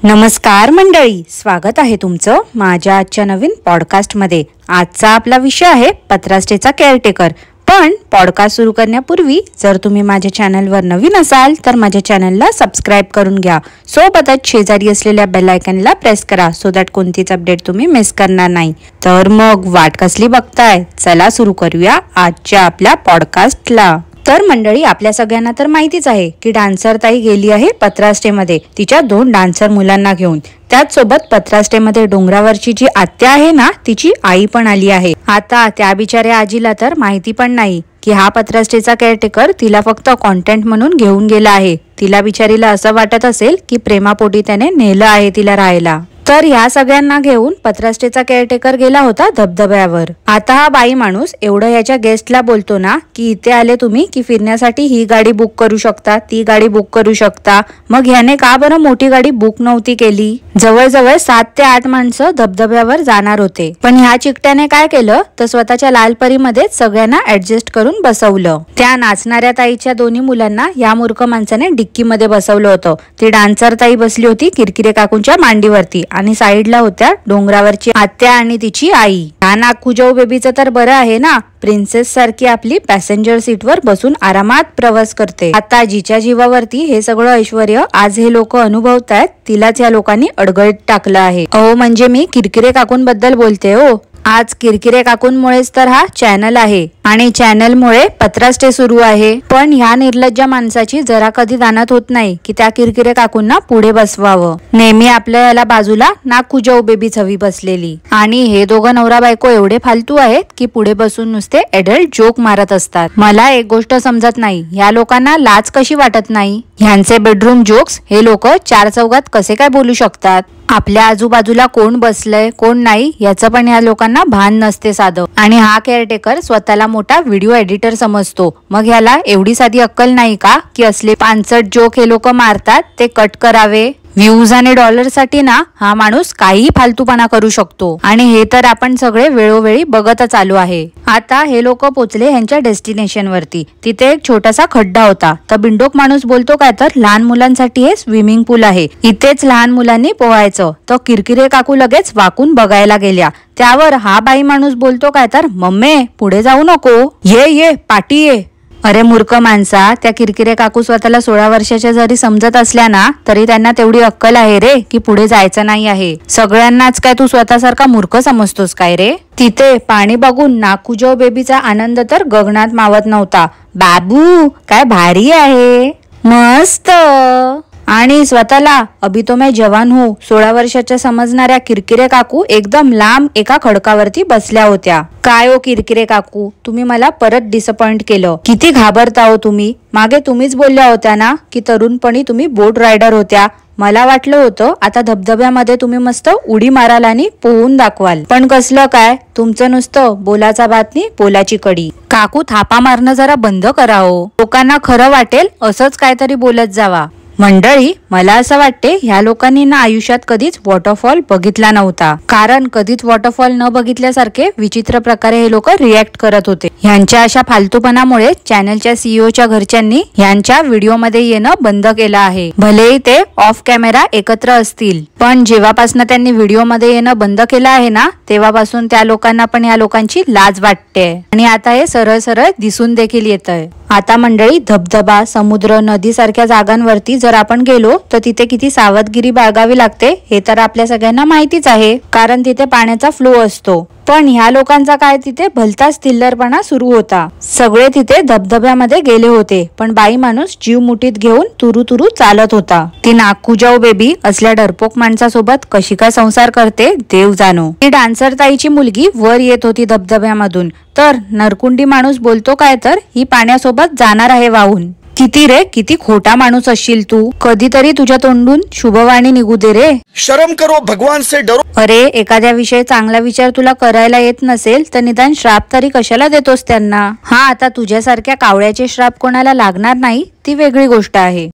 नमस्कार मंडळी, स्वागत आहे तुमचं माझ्या आजच्या नवीन पॉडकास्टमध्ये। आजचा आपला विषय आहे पत्रास्टेचा केअरटेकर। पण पॉडकास्ट सुरू करण्यापूर्वी जर तुम्ही माझ्या चॅनलवर नवीन असाल तर माझ्या चॅनलला सबस्क्राईब करून घ्या। सोबतच शेजारी असलेल्या बेल आयकॉनला प्रेस करा सो दॅट कोणतीच अपडेट तुम्ही मिस करणार नाही। तर मग वाट कसली बघताय, चला सुरू करूया आजच्या आपल्या पॉडकास्टला। तर मंडळी, आपल्या सगळ्यांना तर माहितीच आहे की डान्सर ताई गेली आहे पत्रास्टेमध्ये तिच्या 2 डान्सर मुलांना घेऊन। त्याच सोबत पत्रास्टेमध्ये डोंगरावरची जी आत्या आहे ना, तिची आई पण आली आहे। आता त्या बिचाऱ्या आजीला तर माहिती पण नाही की हा पत्रास्टेचा केअरटेकर तिला फक्त कॉन्टेंट म्हणून घेऊन गेला आहे। तिला बिचारीला असं वाटत असेल की प्रेमापोटी त्याने नेलं आहे तिला राहायला। तर ह्या सगळ्यांना घेऊन पत्रास्टेचा केअरटेकर गेला होता धबधब्यावर। आता हा बाई माणूस एवढं याच्या गेस्टला बोलतो ना की इथे आले तुम्ही की फिरण्यासाठी ही गाडी बुक करू शकता, ती गाडी बुक करू शकता। मग ह्याने का बरं मोठी गाडी बुक नव्हती केली? जवळजवळ 7 ते 8 माणसं धबधब्यावर जाणार होते, पण ह्या चिकट्याने काय केलं तर स्वतःच्या लालपरीमध्ये सगळ्यांना ऍडजस्ट करून बसवलं। त्या नाचणाऱ्या ताईच्या दोन्ही मुलांना या मूर्ख माणसाने डिक्कीमध्ये बसवलं होतं। ती डान्सर ताई बसली होती किरकिरे काकूंच्या मांडीवरती आणि साईडला होत्या डोंगरावरची आत्या आणि तिची आई। हा नागपूजाऊ बेबीचं तर बरं आहे ना, प्रिन्सेस सारखी आपली पॅसेंजर सीटवर बसून आरामात प्रवास करते। आता जिच्या जीवावरती हे सगळं ऐश्वर्य आज हे लोक अनुभवतायत, तिलाच या लोकांनी अडगळीत टाकलं आहे। अहो म्हणजे मी किरकिरे काकूंबद्दल बोलते हो। आज किरकिरे काकूंमुळेच तर हा चॅनल आहे आणि चॅनलमुळे पत्रास्टे सुरू आहे। पण ह्या निर्लज्ज माणसाची जरा कधी दानत होत नाही की त्या किरकिरे काकूंना पुढे बसवावं। नेहमी आपल्या याला बाजूला नागपूजाऊ बेबीच हवी बसलेली। आणि हे दोघं नवरा बायको एवढे फालतू आहेत की पुढे बसून नुसते एडल्ट जोक मारत असतात। मला एक गोष्ट समजत नाही, ह्या लोकांना लाज कशी वाटत नाही? ह्यांचे बेडरूम जोक्स हे लोक 4 चौघात कसे काय बोलू शकतात? आपल्या आजूबाजूला कोण बसलंय कोण नाही याचं पण या लोकांना भान नसते साधं। आणि हा केअरटेकर स्वतःला मोठा व्हिडिओ एडिटर समजतो। मग ह्याला एवढी साधी अक्कल नाही का की असले 65 जोक हे लोक मारतात ते कट करावे? व्ह्यूज आणि डॉलर साठी ना हा माणूस काही फालतूपणा करू शकतो आणि हे तर आपण सगळे वेळोवेळी बघतच आलो आहे। आता हे लोक पोचले ह्यांच्या डेस्टिनेशन वरती। तिथे एक छोटासा खड्डा होता, तर बिंडोक माणूस बोलतो काय तर लहान मुलांसाठी हे स्विमिंग पूल आहे, इथेच लहान मुलांनी पोहायचं। तर किरकिरे काकू लगेच वाकून बघायला गेल्या। त्यावर हा बाई माणूस बोलतो काय तर मम्मे पुढे जाऊ नको, ये पाठी ये। अरे मूर्ख माणसा, त्या किरकिरे काकू स्वतःला 16 वर्षाच्या जरी समजत असल्या ना तरी त्यांना तेवढी अक्कल आहे रे की पुढे जायचं नाही आहे। सगळ्यांनाच काय तू स्वतःसारखा मूर्ख समजतोस काय रे? तिथे पाणी बघून नागपूजाऊ बेबीचा आनंद तर गगनात मावत नव्हता। बाबू काय भारी आहे, मस्त। आणि स्वतःला अभी तो मैं जवान हूँ 16 वर्षाच्या समजणाऱ्या किरकिरे काकू एकदम लांब एका खडकावरती बसल्या होत्या। काय हो किरकिरे काकू, तुम्ही मला परत डिसअपॉइंट केलं। किती घाबरता हो तुम्ही? मागे तुम्हीच बोलल्या होत्या ना की तरुणपणी तुम्ही बोट रायडर होत्या। मला वाटलं होतं आता धबधब्यामध्ये तुम्ही मस्त उडी माराल आणि पोहून दाखवाल, पण कसलं काय तुमचं नुसतं बोलाचा बातमी पोलाची कडी। काकू थापा मारणं जरा बंद करा हो, लोकांना खरं वाटेल असंच काहीतरी बोलत जावा। मंडळी, मला असं वाटते ह्या लोकांनी ना आयुष्यात कधीच वॉटरफॉल बघितला नव्हता, कारण कधीच वॉटरफॉल न बघितल्यासारखे विचित्र प्रकारे हे लोक रिॲक्ट करत होते। ह्यांच्या अशा फालतूपणामुळे चॅनलच्या सीईओच्या घरच्यांनी ह्यांच्या व्हिडिओमध्ये येणं बंद केलं आहे। भलेही ते ऑफ कॅमेरा एकत्र असतील, पण जेव्हापासून त्यांनी व्हिडिओमध्ये येणं बंद केलं आहे ना तेव्हापासून त्या लोकांना पण या लोकांची लाज वाटते आणि आता हे सरळ सरळ दिसून देखील येतंय। आता मंडळी, धबधबा, समुद्र, नदी सारख्या जागांवरती जर आपण गेलो तर तिथे किती सावधगिरी बाळगावी लागते हे तर आपल्या सगळ्यांना माहितीच आहे, कारण तिथे पाण्याचा फ्लो असतो। पण ह्या लोकांचा काय तिथे भलताच थिल्लरपणा सुरू होता। सगळे तिथे धबधब्यामध्ये गेले होते, पण बाई माणूस जीव मुठीत घेऊन तुरु तुरु चालत होता। ती नागपूजाऊ बेबी असल्या डरपोक माणसासोबत कशी काय संसार करते देव जाणो। ती डान्सर ताईची मुलगी वर येत होती धबधब्यामधून, तर नरकुंडी माणूस बोलतो काय तर ही पाण्यासोबत जाणार आहे वाहून। किती रे, किती खोटा माणूस असशील तू, कधीतरी तुझ्या तोंडून शुभवाणी निघू दे रे, शर्म करो, भगवान से डरो। अरे एखाद्या विषयी चांगला विचार तुला करायला येत नसेल तर निदान श्राप तरी कशाला देतोस त्यांना? हा, आता तुझ्यासारख्या कावळ्याचे श्राप कोणाला लागणार नाही ती वेगळी गोष्ट आहे।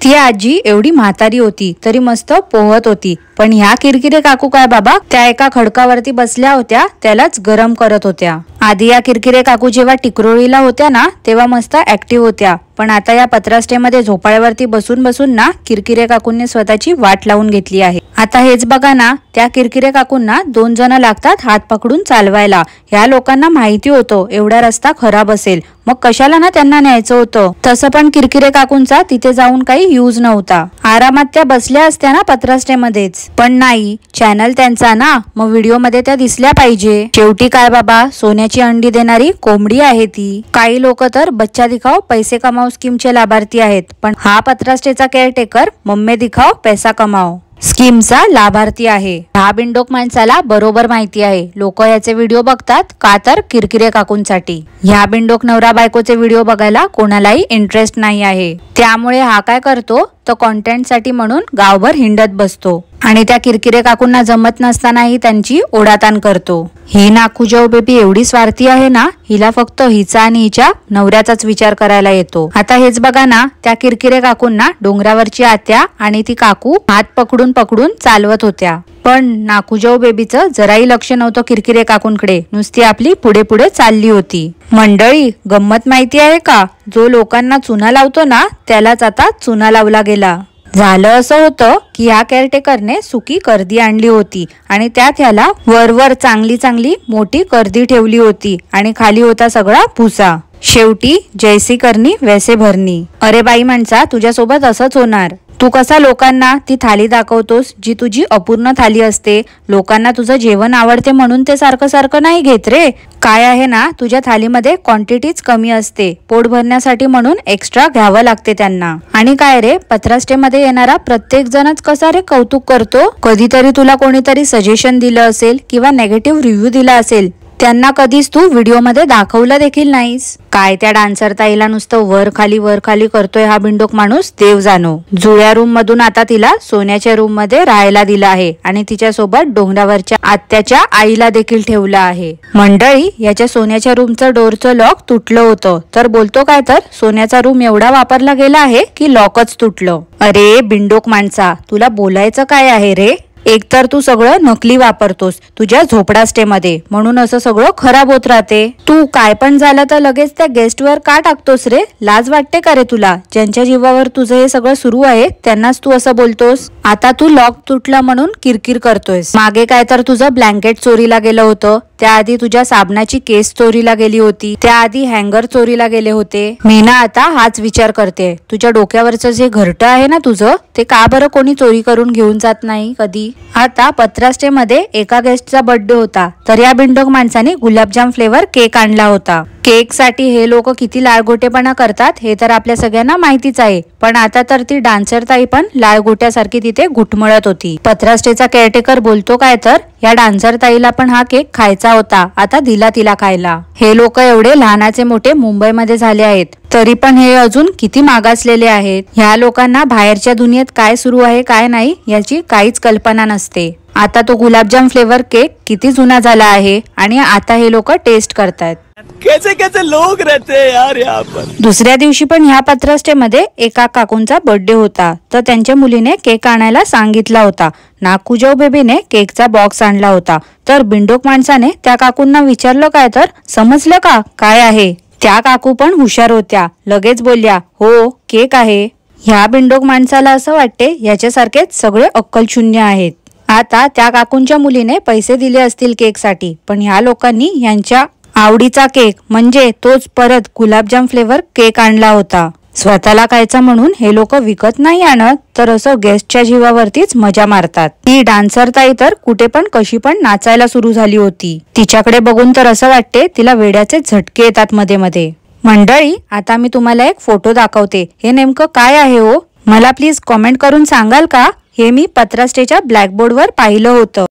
ती आजी एवढी म्हातारी होती तरी मस्त पोहत होती, पण ह्या किरकिरे काकू काय बाबा त्या एका खडकावरती बसल्या होत्या त्यालाच गरम करत होत्या। आधी या किरकिरे काकू जेव्हा टिकरोळीला होत्या ना तेव्हा मस्त ऍक्टिव्ह होत्या, पण आता या पत्रास्टेमध्ये झोपाळ्यावरती बसून बसून ना किरकिरे काकूंनी स्वतःची वाट लावून घेतली आहे। आता हेच बघा ना, त्या किरकिरे काकूंना 2 जण लागतात हात पकडून चालवायला। ह्या लोकांना माहिती होतं एवढा रस्ता खराब असेल, मग कशाला ना त्यांना न्यायचं होतं। तसं पण किरकिरे काकूंचा तिथे जाऊन काही यूज नव्हता, आरामात त्या बसल्या असत्या ना पत्रास्टेमध्येच, पण नाही, चॅनल त्यांचा ना, मग व्हिडिओ मध्ये त्या दिसल्या पाहिजे। शेवटी काय बाबा, सोन्याची अंडी देणारी कोंबडी आहे ती। काही लोक तर बच्चा दिखाओ पैसे कमाओ स्कीमचे लाभार्थी आहेत, पण हा पत्रास्टेचा केअरटेकर मम्मे दिखाओ पैसा कमाओ स्कीमचा लाभार्थी आहे। हा बिंडोक माणसाला बरोबर माहिती आहे लोक याचे व्हिडिओ बघतात का, तर किरकिरे काकूंसाठी। ह्या बिंडोक नवरा बायकोचे व्हिडिओ बघायला कोणालाही इंटरेस्ट नाही आहे, त्यामुळे हा काय करतो तो कॉन्टेंट साठी म्हणून गावभर हिंडत बसतो आणि त्या किरकिरे काकूंना जमत नसतानाही त्यांची ओढाताण करतो। ही नाकूजाऊ बेबी एवढी स्वार्थी आहे ना, हिला फक्त हिचा आणि हिच्या नवऱ्याचाच विचार करायला येतो। आता हेच बघा ना, त्या किरकिरे काकूंना डोंगरावरची आत्या आणि ती काकू हात पकडून पकडून चालवत होत्या, पण नाकूजाऊ बेबीचं जराही लक्ष नव्हतं किरकिरे काकूंकडे, नुसती आपली पुढे पुढे चालली होती। मंडळी, गंमत माहिती आहे का, जो लोकांना चुना लावतो ना त्यालाच आता चुना लावला गेला। झालं असं होतं की ह्या केअरटेकरने सुकी कर्दी आणली होती आणि त्यात ह्याला वरवर चांगली चांगली मोठी कर्दी ठेवली होती आणि खाली होता सगळा भुसा। शेवटी जैसी करनी वैसे भरनी। अरे बाई माणसा, तुझ्यासोबत असंच होणार। तू कसा लोकांना ती थाली दाखवतोस जी तुझी अपूर्ण थाली असते, लोकांना तुझं जेवण आवडते म्हणून ते सारखं सारखं नाही घेत रे। काय आहे ना, तुझ्या थालीमध्ये क्वांटिटीच कमी असते, पोट भरण्यासाठी म्हणून एक्स्ट्रा घ्यावं लागते त्यांना। आणि काय रे, पत्रास्टेमध्ये येणारा प्रत्येक जणच कसा रे कौतुक करतो, कधीतरी तुला कोणीतरी सजेशन दिलं असेल किंवा नेगेटिव्ह रिव्ह्यू दिला असेल, त्यांना कधीच तू व्हिडिओ मध्ये दाखवलं देखील नाहीस। काय त्या डान्सर ताईला नुसतं वर खाली करतोय हा बिंडोक माणूस देव जाणो। जुळ्या रूम मधून आता तिला सोन्याच्या रूम मध्ये राहायला दिलं आहे आणि तिच्या सोबत डोंगरावरच्या आत्याच्या आईला देखील ठेवलं आहे। मंडळी, याच्या सोन्याच्या रूमचं डोरचं लॉक तुटलं होतं, तर बोलतो काय तर सोन्याचा रूम एवढा वापरला गेला आहे की लॉकच तुटलं। अरे बिंडोक माणसा, तुला बोलायचं काय आहे रे, एकतर तू सगळं नकली वापरतोस तुझ्या झोपडास्टेमध्ये, म्हणून असं सगळं खराब होत राहते। तू काय पण झालं तर लगेच त्या गेस्टवर का टाकतोस रे, लाज वाटते का रे तुला? ज्यांच्या जीवावर तुझं हे सगळं सुरू आहे त्यांनाच तू असं बोलतोस। आता तू लॉक तुटला म्हणून किरकिर करतोयस, मागे काय तर तुझं ब्लँकेट चोरीला गेलं होतं, त्याआधी तुझ्या साबणाची केस चोरीला गेली होती, त्याआधी हँगर चोरीला गेले होते। मी ना आता हाच विचार करते, तुझ्या डोक्यावरचं जे घरटं आहे ना तुझं, ते का बरं कोणी चोरी करून घेऊन जात नाही कधी। आता पत्रास्टेमध्ये एका गेस्टचा बर्थडे होता, तर या बिंडोक माणसाने गुलाबजाम फ्लेवर केक आणला होता। केक साठी हे लोक किती लाळगोटेपणा करतात हे तर आपल्या सगळ्यांना माहितीच आहे, पण आता तर ती डान्सर ताई पण लाळगोट्यासारखी तिथे घुटमळत होती। पत्रास्टेचा केअरटेकर बोलतो काय तर, या डान्सर ताईला पण हा केक खायचा होता, आता दिला तिला खायला। हे लोक एवढे लहानाचे मोठे मुंबईमध्ये झाले आहेत, तरी पण हे अजून किती मागासलेले आहेत। ह्या लोकांना बाहेरच्या दुनियेत काय सुरू आहे काय नाही याची काहीच कल्पना नसते। आता तो गुलाबजाम फ्लेवर केक किती जुना झाला आहे आणि आता हे लोक टेस्ट करतायत। कैसे कैसे लोग रहते हैं यार यहाँ पर। दुसऱ्या दिवशी पण ह्या पत्रास्टेमध्ये एका काकूंचा बर्थडे होता, तर त्यांच्या मुलीने केक आणायला सांगितला होता। नाकूजाऊ बेबीने केकचा बॉक्स आणला होता, तर बिंडोक माणसाने त्या काकूंना विचारलं काय तर, समजलं का काय आहे? त्या काकू पण हुशार होत्या, लगेच बोलल्या हो केक आहे। ह्या बिंडोक माणसाला असं वाटते याच्यासारखेच सगळे अक्कलशून्य आहेत। आता त्या काकूंच्या मुलीने पैसे दिले असतील केक साठी, पण ह्या लोकांनी यांच्या आवडीचा केक म्हणजे तोच परत गुलाबजाम फ्लेवर केक आणला होता। स्वतःला खायचा म्हणून हे लोक विकत नाही आणत, तर असं गेस्टच्या जीवावरतीच मजा मारतात। ती डान्सर ताई तर कुठे पण कशी पण नाचायला सुरू झाली होती, तिच्याकडे बघून तर असं वाटते तिला वेड्याचे झटके येतात मध्ये मध्ये। मंडळी, आता मी तुम्हाला एक फोटो दाखवते, हे नेमकं काय आहे हो, मला प्लीज कॉमेंट करून सांगाल का? हे मी पत्रास्टेच्या ब्लॅकबोर्डवर पाहिलं होतं।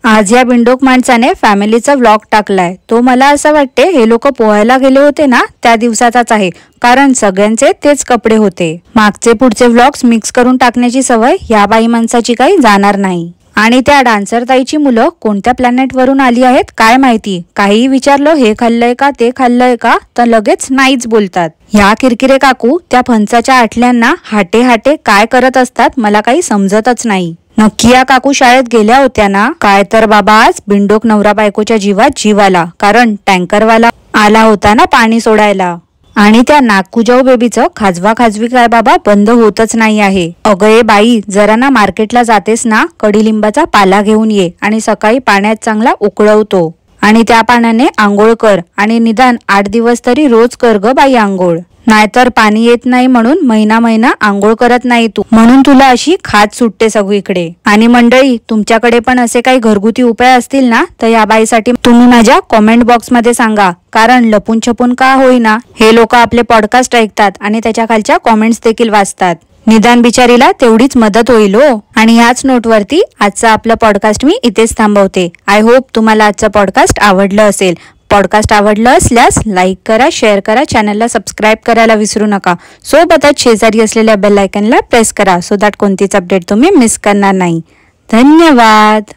आज या बिंडोक माणसाने फॅमिलीचा व्लॉग टाकलाय, तो मला असं वाटते हे लोक पोहायला गेले होते ना त्या दिवसाचाच आहे, कारण सगळ्यांचे तेच कपडे होते। मागचे पुढचे व्लॉग्स मिक्स करून टाकण्याची सवय या बाई माणसाची काही जाणार नाही। आणि त्या डान्सर ताईची मुलं कोणत्या प्लॅनेट वरून आली आहेत काय माहिती, काही विचारलं हे खाल्लंय का ते खाल्लंय का तर लगेच नाहीच बोलतात। ह्या किरकिरे काकू त्या फणसाच्या आटल्यांना हाटे हाटे काय करत असतात मला काही समजतच नाही। नक्की या काकू शाळेत गेल्या होत्या ना? काय तर बाबा आज बिंडोक नवरा बायकोच्या जीवात जीव आला, कारण टँकरवाला आला होता ना पाणी सोडायला. आणि त्या नागकुजाऊ बेबीचं खाजवा खाजवी काय बाबा बंद होतच नाही आहे. अगं ए बाई, जरा ना मार्केटला जातेस ना, कडीलिंबाचा पाला घेऊन ये आणि सकाळी पाण्यात चांगला उकळवतो आणि त्या पाण्याने आंघोळ कर आणि निदान 8 दिवस तरी रोज कर ग बाई आंघोळ. नाहीतर पाणी येत नाही म्हणून महिना आंघोळ करत नाही तू, म्हणून तुला अशी खाज सुटते सगळीकडे. आणि मंडळी, तुमच्याकडे पण असे काही घरगुती उपाय असतील ना, तर या बाईसाठी तुम्ही माझ्या कॉमेंट बॉक्स मध्ये सांगा, कारण लपून छपून का होईना हे लोक आपले पॉडकास्ट ऐकतात आणि त्याच्या खालच्या कॉमेंट्स देखील वाचतात. निदान बिचारीला तेवढीच मदत होईल हो. आणि याच नोटवरती आजचा आपला पॉडकास्ट मी इथेच थांबवते. आय होप तुम्हाला आजचं पॉडकास्ट आवडलं असेल. पॉडकास्ट आवडलं असल्यास लाईक करा, शेअर करा, चॅनलला सबस्क्राईब करायला विसरू नका. सोबतच शेजारी असलेल्या बेल आयकॉनला प्रेस करा, सो दॅट कोणतीच अपडेट तुम्ही मिस करणार नाही. धन्यवाद.